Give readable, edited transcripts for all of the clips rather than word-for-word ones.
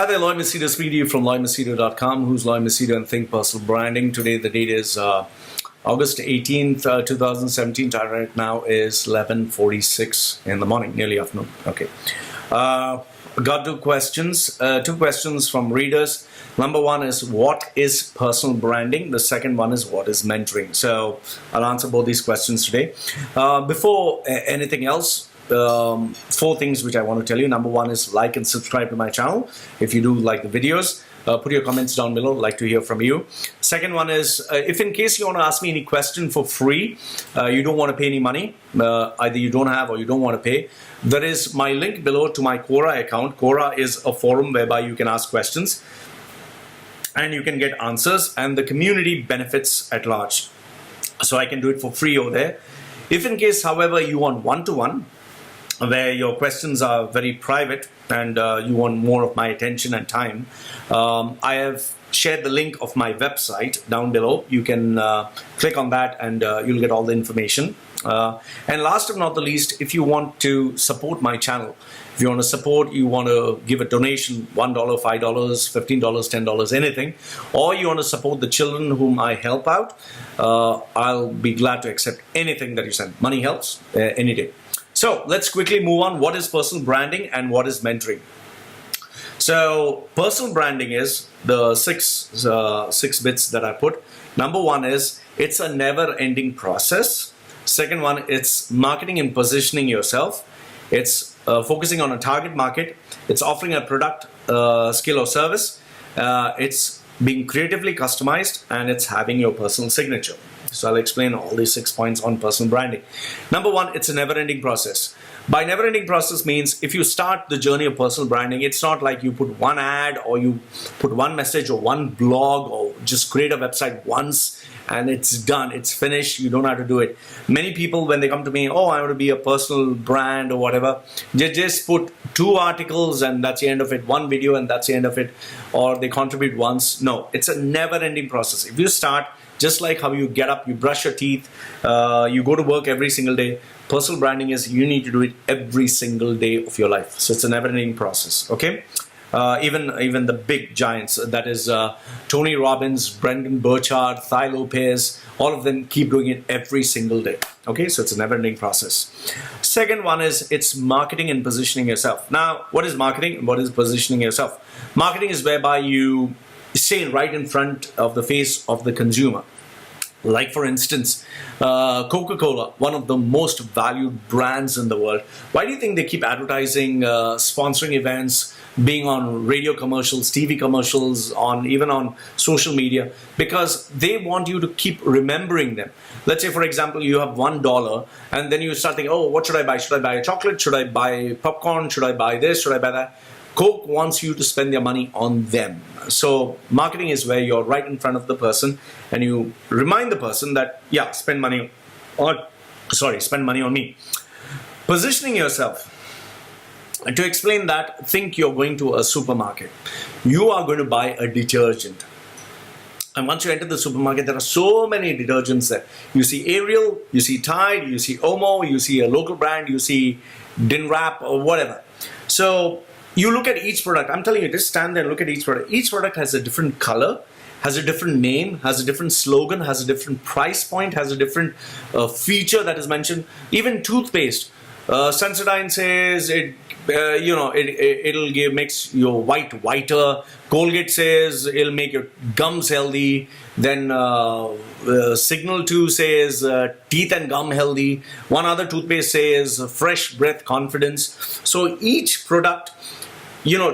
Hi there, Loy Machedo speaking to you from loymachedo.com. Who's Loy Machedo and Think Personal Branding. Today the date is August 18th, 2017. Time right now is 11:46 in the morning, nearly afternoon. Okay. Got two questions from readers. Number one is, what is personal branding? The second one is, what is mentoring? So I'll answer both these questions today. Before anything else, four things which I want to tell you. Number one is like and subscribe to my channel if you do like the videos. Put your comments down below. I'd like to hear from you. Second one is, if in case you want to ask me any question for free, you don't want to pay any money, either you don't have or you don't want to pay, there is my link below to my Quora account. Quora is a forum whereby you can ask questions and you can get answers, and the community benefits at large. So I can do it for free over there. If in case, however, you want one-to-one, where your questions are very private and you want more of my attention and time, I have shared the link of my website down below. You can click on that and you'll get all the information. And last but not the least, if you want to support my channel, if you want to support, you want to give a donation, $1, $5, $15, $10, anything, or you want to support the children whom I help out, I'll be glad to accept anything that you send. Money helps any day. So let's quickly move on. What is personal branding and what is mentoring? So personal branding is the six bits that I put. Number one is, it's a never-ending process. Second one, it's marketing and positioning yourself. It's focusing on a target market. It's offering a product, skill or service. It's being creatively customized, and it's having your personal signature. So I'll explain all these 6 points on personal branding. Number one, it's a never-ending process. By never-ending process means, if you start the journey of personal branding, it's not like you put one ad or you put one message or one blog or just create a website once and it's done, it's finished, you don't have to do it. Many people, when they come to me, oh, I want to be a personal brand or whatever, they just put 2 articles and that's the end of it, 1 video and that's the end of it, or they contribute once. No, it's a never-ending process. If you start, just like how you get up, you brush your teeth, you go to work every single day, personal branding is you need to do it every single day of your life. So it's a never-ending process, okay? Even the big giants, that is Tony Robbins, Brendan Burchard, Thai Lopez, all of them keep doing it every single day. Okay, so it's a never-ending process. Second one is, it's marketing and positioning yourself. Now, what is marketing and what is positioning yourself? Marketing is whereby you stay right in front of the face of the consumer. Like for instance, Coca-Cola, one of the most valued brands in the world. Why do you think they keep advertising, sponsoring events, being on radio commercials, TV commercials, even on social media? Because they want you to keep remembering them. Let's say, for example, you have $1 and then you start thinking, oh, what should I buy? Should I buy a chocolate? Should I buy popcorn? Should I buy this? Should I buy that? Coke wants you to spend their money on them. So marketing is where you're right in front of the person and you remind the person that, yeah, spend money on me. Positioning yourself. And to explain that, think you're going to a supermarket. You are going to buy a detergent. And once you enter the supermarket, there are so many detergents there. You see Ariel, you see Tide, you see Omo, you see a local brand, you see Din Wrap or whatever. So you look at each product. I'm telling you, just stand there and look at each product. Each product has a different color, has a different name, has a different slogan, has a different price point, has a different feature that is mentioned. Even toothpaste. Sensodyne says it'll makes your white whiter. Colgate says it'll make your gums healthy. Then Signal 2 says teeth and gum healthy. One other toothpaste says fresh breath confidence. So each product,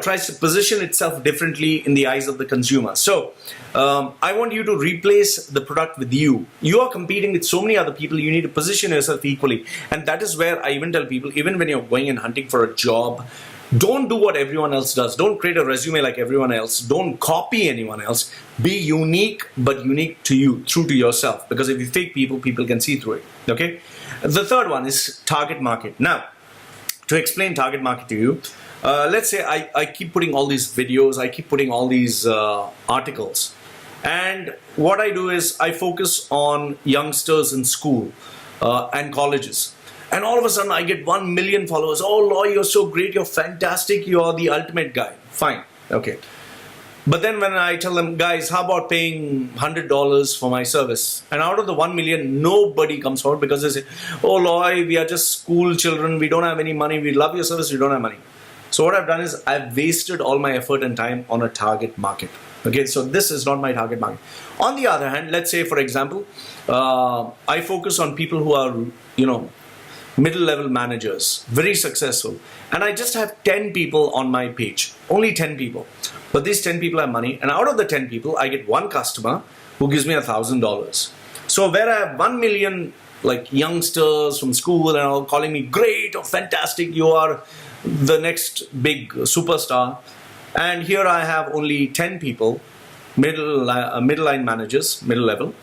tries to position itself differently in the eyes of the consumer. So I want you to replace the product with you. You are competing with so many other people. You need to position yourself equally. And that is where I even tell people, even when you're going and hunting for a job, don't do what everyone else does. Don't create a resume like everyone else. Don't copy anyone else. Be unique, but unique to you, true to yourself. Because if you fake people, people can see through it. Okay? The third one is target market. Now, to explain target market to you, let's say I keep putting all these videos, I keep putting all these articles. And what I do is I focus on youngsters in school and colleges. And all of a sudden I get 1 million followers. Oh, Loy, you're so great, you're fantastic, you're the ultimate guy. Fine. Okay. But then when I tell them, guys, how about paying $100 for my service? And out of the 1 million, nobody comes forward because they say, oh, Loy, we are just school children. We don't have any money. We love your service. We don't have money. So what I've done is I've wasted all my effort and time on a target market. Okay, so this is not my target market. On the other hand, let's say, for example, I focus on people who are, middle-level managers, very successful. And I just have 10 people on my page, only 10 people. But these 10 people have money. And out of the 10 people, I get one customer who gives me $1,000. So where I have 1 million like youngsters from school and all calling me great or fantastic, you are the next big superstar. And here I have only 10 people, middle line managers, middle level.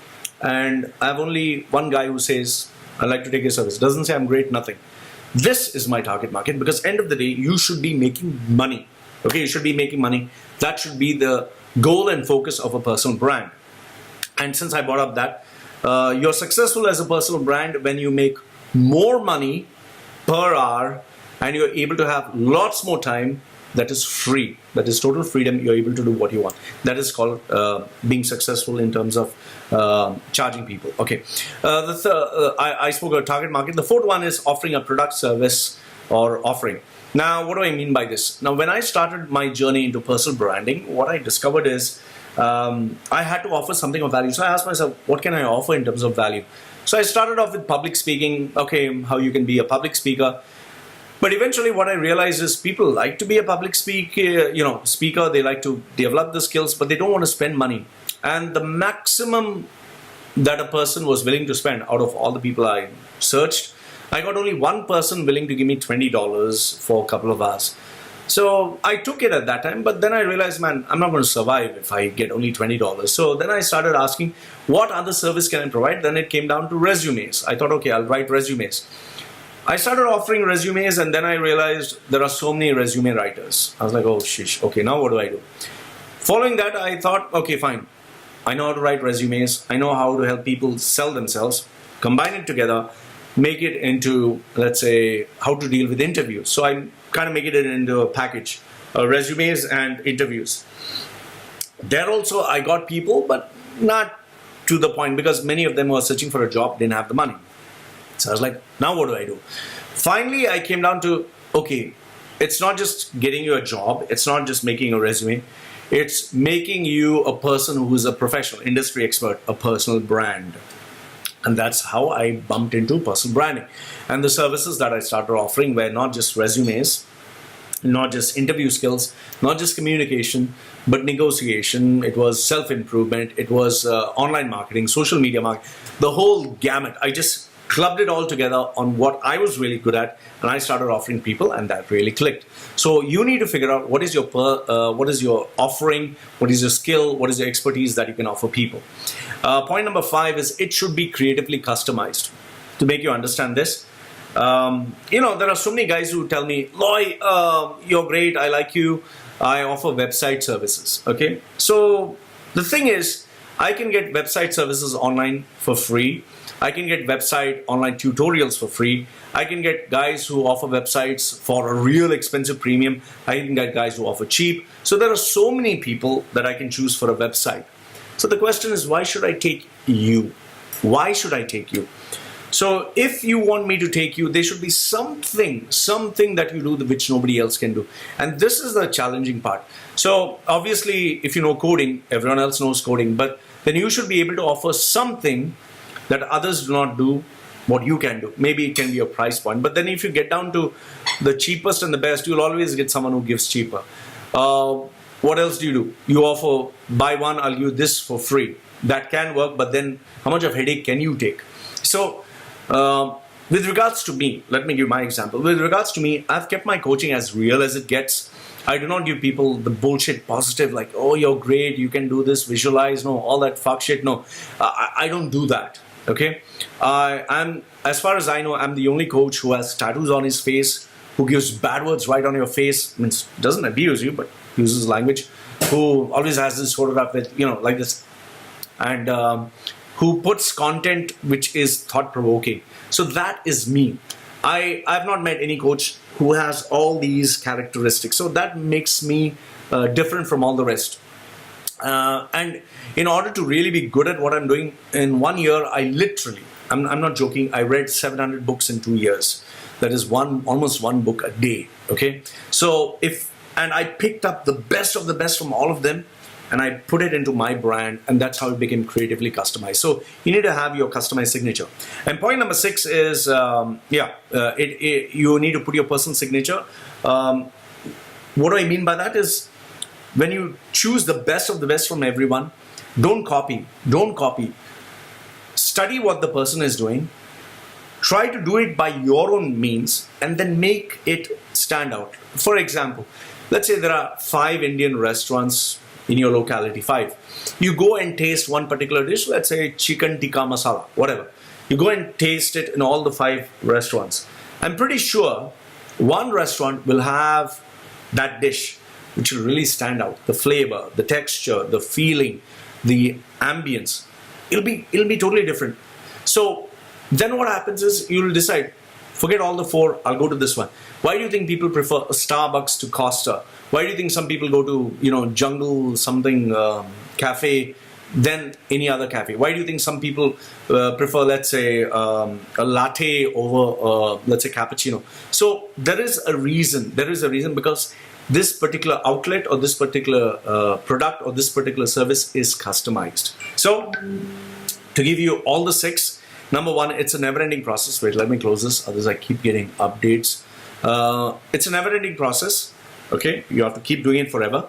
And I have only one guy who says, I'd like to take your service. Doesn't say I'm great, nothing. This is my target market because end of the day, you should be making money. Okay, you should be making money. That should be the goal and focus of a personal brand. And since I brought up that, you're successful as a personal brand when you make more money per hour and you're able to have lots more time that is free. That is total freedom. You're able to do what you want. That is called being successful in terms of charging people. Okay. I spoke about target market. The fourth one is offering a product, service, or offering. Now, what do I mean by this? Now, when I started my journey into personal branding, what I discovered is I had to offer something of value. So I asked myself, what can I offer in terms of value? So I started off with public speaking. Okay, how you can be a public speaker. But eventually what I realized is people like to be a public speaker. They like to develop the skills, but they don't want to spend money. And the maximum that a person was willing to spend out of all the people I searched, I got only one person willing to give me $20 for a couple of hours. So I took it at that time, but then I realized, man, I'm not going to survive if I get only $20. So then I started asking, what other service can I provide? Then it came down to resumes. I thought, okay, I'll write resumes. I started offering resumes and then I realized there are so many resume writers. I was like, oh, shish. Okay, now what do I do? Following that, I thought, okay, fine. I know how to write resumes. I know how to help people sell themselves. Combine it together, make it into, let's say, how to deal with interviews. So I kind of make it into a package, resumes and interviews. There also, I got people, but not to the point because many of them were searching for a job, didn't have the money. So I was like, now what do I do? Finally, I came down to, okay, it's not just getting you a job. It's not just making a resume. It's making you a person who is a professional, industry expert, a personal brand. And that's how I bumped into personal branding. And the services that I started offering were not just resumes, not just interview skills, not just communication, but negotiation. It was self-improvement. It was online marketing, social media marketing, the whole gamut. I just clubbed it all together on what I was really good at, and I started offering people, and that really clicked. So you need to figure out what is your offering, what is your skill, what is your expertise that you can offer people. Point number 5 is it should be creatively customized. To make you understand this, there are so many guys who tell me, Loy, you're great, I like you, I offer website services. Okay, so the thing is, I can get website services online for free. I can get website online tutorials for free. I can get guys who offer websites for a real expensive premium. I can get guys who offer cheap. So there are so many people that I can choose for a website. So the question is, why should I take you? Why should I take you? So if you want me to take you, there should be something that you do which nobody else can do. And this is the challenging part. So obviously, if you know coding, everyone else knows coding, but then you should be able to offer something that others do not do what you can do. Maybe it can be a price point. But then if you get down to the cheapest and the best, you'll always get someone who gives cheaper. What else do? You offer, buy one, I'll give this for free. That can work, but then how much of headache can you take? So with regards to me, let me give my example. With regards to me, I've kept my coaching as real as it gets. I do not give people the bullshit positive like, oh, you're great, you can do this, visualize, no, all that fuck shit. No, I don't do that. Okay, I'm, as far as I know, I'm the only coach who has tattoos on his face, who gives bad words right on your face, means doesn't abuse you, but uses language, who always has this photograph with, like this, and who puts content which is thought-provoking. So that is me. I've not met any coach who has all these characteristics. So that makes me different from all the rest. And in order to really be good at what I'm doing, in 1 year, I literally, I'm not joking, I read 700 books in 2 years. That is almost one book a day. Okay, so and I picked up the best of the best from all of them, and I put it into my brand, and that's how it became creatively customized. So you need to have your customized signature. And point number 6 is, you need to put your personal signature. What do I mean by that is, when you choose the best of the best from everyone, don't copy. Study what the person is doing. Try to do it by your own means, and then make it stand out. For example, let's say there are 5 Indian restaurants in your locality, 5. You go and taste one particular dish, let's say chicken tikka masala, whatever. You go and taste it in all the 5 restaurants. I'm pretty sure one restaurant will have that dish which will really stand out. The flavor, the texture, the feeling, the ambience. It'll be totally different. So then what happens is, you'll decide, forget all the 4, I'll go to this one. Why do you think people prefer a Starbucks to Costa? Why do you think some people go to, Jungle something cafe than any other cafe? Why do you think some people prefer, let's say, a latte over, let's say, cappuccino? So there is a reason. Because this particular outlet, or this particular product, or this particular service is customized. So to give you all the 6, number 1, it's a never-ending process. Wait, let me close this, otherwise I keep getting updates. It's a never-ending process. Okay, you have to keep doing it forever.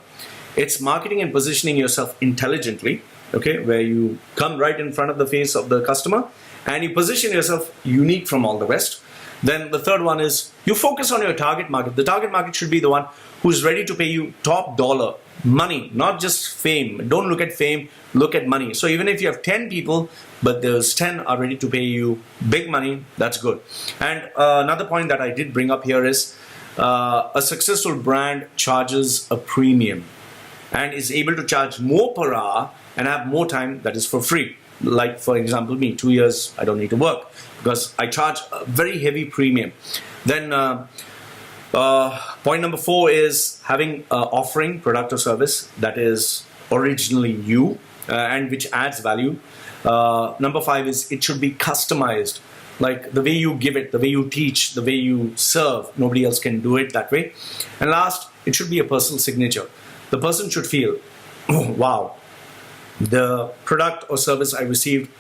It's marketing and positioning yourself intelligently. Okay, where you come right in front of the face of the customer, and you position yourself unique from all the rest. Then the third one is, you focus on your target market. The target market should be the one who's ready to pay you top dollar money, not just fame. Don't look at fame, look at money. So even if you have 10 people, but those 10 are ready to pay you big money, that's good. And another point that I did bring up here is, a successful brand charges a premium and is able to charge more per hour and have more time that is for free. Like, for example, me, 2 years, I don't need to work because I charge a very heavy premium. Then point number 4 is having offering, product or service that is originally you and which adds value. Number 5 is, it should be customized. Like the way you give it, the way you teach, the way you serve, nobody else can do it that way. And last, it should be a personal signature. The person should feel, oh, wow, the product or service I received,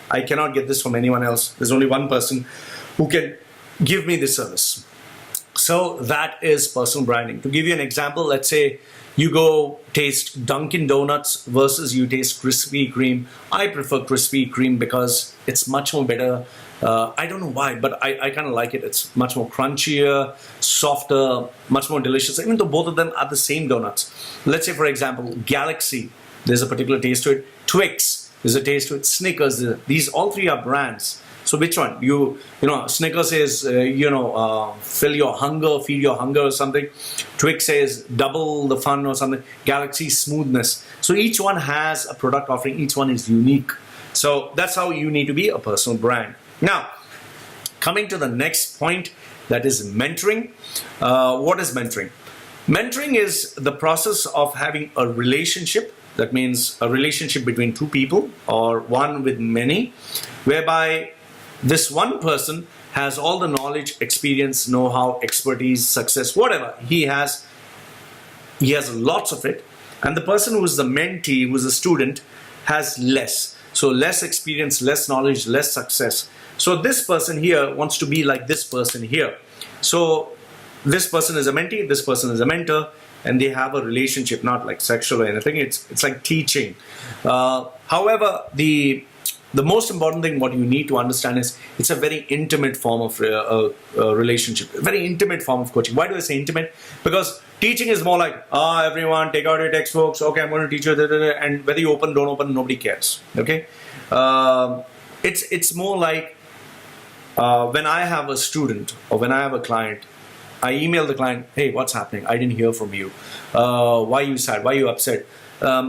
I cannot get this from anyone else. There's only one person who can give me this service. So that is personal branding. To give you an example, let's say you go taste Dunkin' Donuts versus you taste Krispy Kreme. I prefer Krispy Kreme because it's much more better. I don't know why, but I kind of like it. It's much more crunchier, softer, much more delicious, even though both of them are the same donuts. Let's say, for example, Galaxy, there's a particular taste to it. Twix, there's a taste to it. Snickers, these all 3 are brands. So which one? You know, Snickers says, fill your hunger, feed your hunger or something. Twix says double the fun or something. Galaxy, smoothness. So each one has a product offering. Each one is unique. So that's how you need to be a personal brand. Now, coming to the next point, that is mentoring. What is mentoring? Mentoring is the process of having a relationship. That means a relationship between 2 people or one with many, whereby this one person has all the knowledge, experience, know-how, expertise, success, whatever he has lots of it. And the person who is the mentee, who is a student, has less. So less experience, less knowledge, less success. So this person here wants to be like this person here. So this person is a mentee, this person is a mentor, and they have a relationship, not like sexual or anything. It's like teaching. However, the most important thing what you need to understand is it's a very intimate form of relationship, a very intimate form of coaching. Why do I say intimate? Because teaching is more like, everyone take out your textbooks, okay, I'm going to teach you, and whether you open, don't open, nobody cares. Okay, it's more like when I have a student or when I have a client, I email the client, hey, what's happening? I didn't hear from you. Why are you sad? Why are you upset?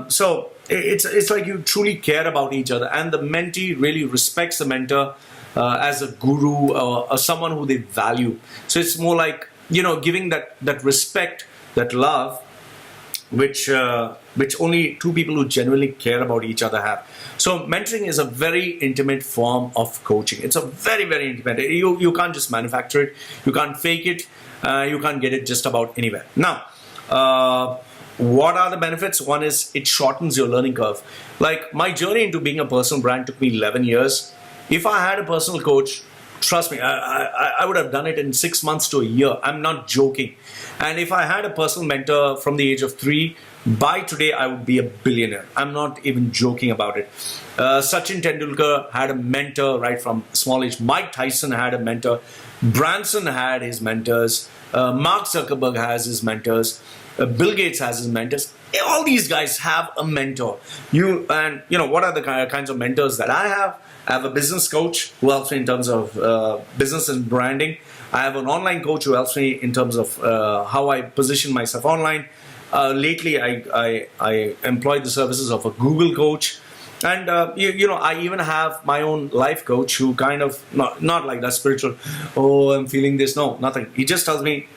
So it's like you truly care about each other, and the mentee really respects the mentor as a guru or someone who they value. So it's more like, giving that respect, that love, which only two people who genuinely care about each other have. So mentoring is a very intimate form of coaching. It's a very, very intimate. You can't just manufacture it. You can't fake it. You can't get it just about anywhere. Now, what are the benefits? One is it shortens your learning curve. Like my journey into being a personal brand took me 11 years. If I had a personal coach, trust me, I would have done it in 6 months to a year. I'm not joking. And if I had a personal mentor from the age of 3, by today I would be a billionaire. I'm not even joking about it. Sachin Tendulkar had a mentor right from small age. Mike Tyson had a mentor. Branson had his mentors. Mark Zuckerberg has his mentors. Bill Gates has his mentors. All these guys have a mentor. What are the kinds of mentors that I have? I have a business coach who helps me in terms of business and branding. I have an online coach who helps me in terms of how I position myself online. Lately, I employ the services of a Google coach. And, I even have my own life coach who kind of, not like that spiritual, oh, I'm feeling this. No, nothing. He just tells me,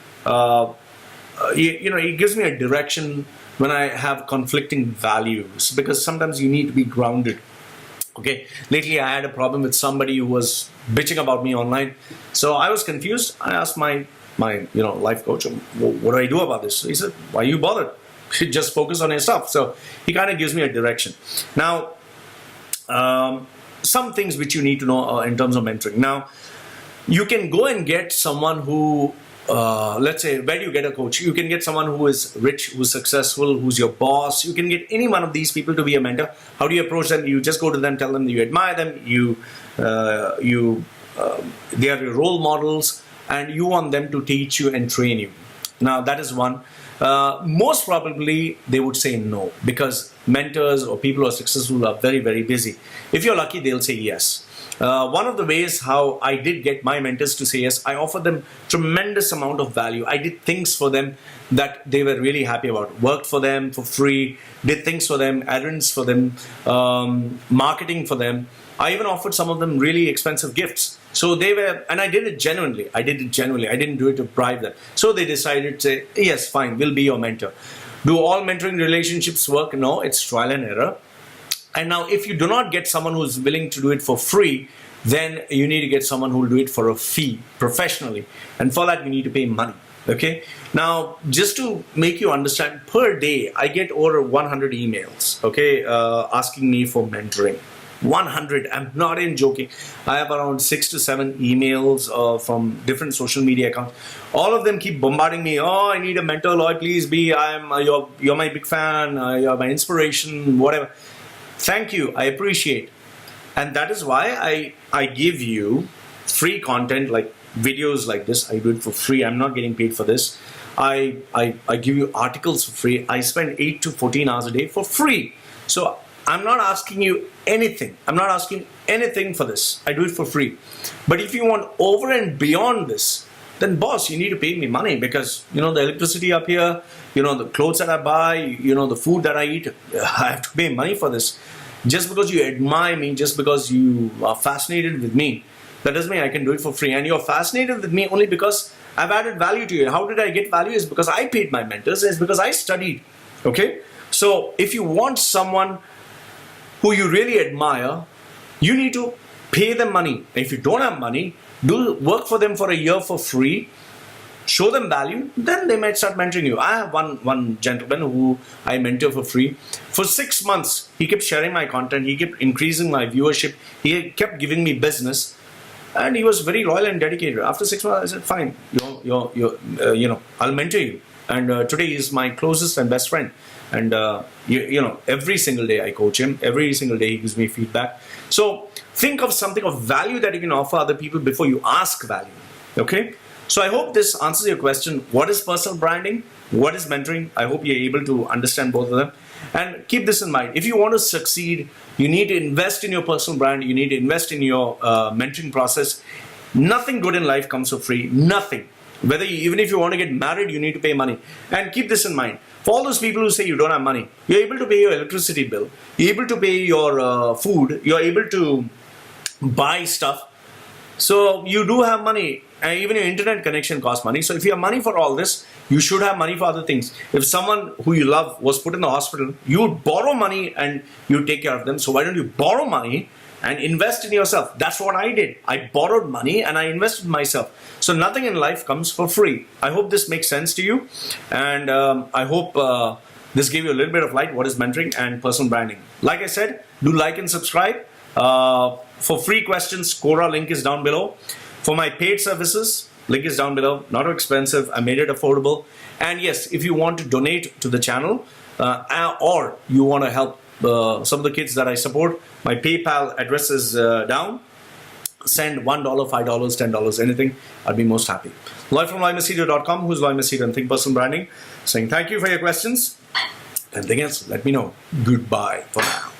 he gives me a direction when I have conflicting values, because sometimes you need to be grounded. Okay, lately I had a problem with somebody who was bitching about me online. So I was confused. I asked my life coach, what do I do about this? He said, why are you bothered? Just focus on your stuff. So he kind of gives me a direction. Now, some things which you need to know in terms of mentoring. Now, you can go and get someone who, let's say, where do you get a coach? You can get someone who is rich, who's successful, who's your boss. You can get any one of these people to be a mentor. How do you approach them? You just go to them, tell them that you admire them, they are your role models, and you want them to teach you and train you. Now, that is one. Most probably, they would say no, because mentors or people who are successful are very, very busy. If you're lucky, they'll say yes. One of the ways how I did get my mentors to say yes, I offered them tremendous amount of value. I did things for them that they were really happy about. Worked for them for free, did things for them, errands for them, marketing for them. I even offered some of them really expensive gifts. So they were, and I did it genuinely. I didn't do it to bribe them. So they decided to say, yes, fine, we'll be your mentor. Do all mentoring relationships work? No, it's trial and error. And now, if you do not get someone who's willing to do it for free, then you need to get someone who will do it for a fee, professionally. And for that, you need to pay money. Okay? Now, just to make you understand, per day, I get over 100 emails, okay, asking me for mentoring. 100. I'm not even joking. I have around 6 to 7 emails from different social media accounts. All of them keep bombarding me. Oh, I need a mentor, Loy. Please be. You're my big fan. You're my inspiration. Whatever. Thank you. I appreciate. And that is why I give you free content, like videos like this. I do it for free. I'm not getting paid for this. I give you articles for free. I spend 8 to 14 hours a day for free. So I'm not asking you anything. I'm not asking anything for this. I do it for free. But if you want over and beyond this, then boss, you need to pay me money, because the electricity up here, the clothes that I buy, the food that I eat, I have to pay money for this. Just because you admire me, just because you are fascinated with me, that doesn't mean I can do it for free. And you're fascinated with me only because I've added value to you. How did I get value? Is because I paid my mentors. It's because I studied. Okay? So if you want someone who you really admire, you need to pay them money. If you don't have money, do work for them for a year for free, show them value, then they might start mentoring you. I have one gentleman who I mentor for free. For 6 months, he kept sharing my content, he kept increasing my viewership, he kept giving me business, and he was very loyal and dedicated. After 6 months, I said, fine, I'll mentor you. And today he is my closest and best friend. And every single day I coach him. Every single day he gives me feedback. So think of something of value that you can offer other people before you ask value. Okay? So I hope this answers your question. What is personal branding? What is mentoring? I hope you're able to understand both of them. And keep this in mind. If you want to succeed, you need to invest in your personal brand. You need to invest in your mentoring process. Nothing good in life comes for free. Nothing. Even if you want to get married, you need to pay money. And keep this in mind. For all those people who say you don't have money, you're able to pay your electricity bill, you're able to pay your food, you're able to buy stuff So you do have money, and even your internet connection costs money. So if you have money for all this, you should have money for other things. If someone who you love was put in the hospital, you would borrow money and you take care of them. So why don't you borrow money and invest in yourself? That's what I did. I borrowed money and I invested in myself. So nothing in life comes for free. I hope this makes sense to you, and I hope this gave you a little bit of light what is mentoring and personal branding. Like I said, do like and subscribe. For free questions, Quora link is down below. For my paid services, link is down below. Not too expensive. I made it affordable. And yes, if you want to donate to the channel or you want to help some of the kids that I support, my PayPal address is down. Send $1, $5, $10, anything. I'd be most happy. Loy from LoyMachedo.com, who's Loy Machedo and Think Personal Branding, saying thank you for your questions. Anything else, let me know. Goodbye for now.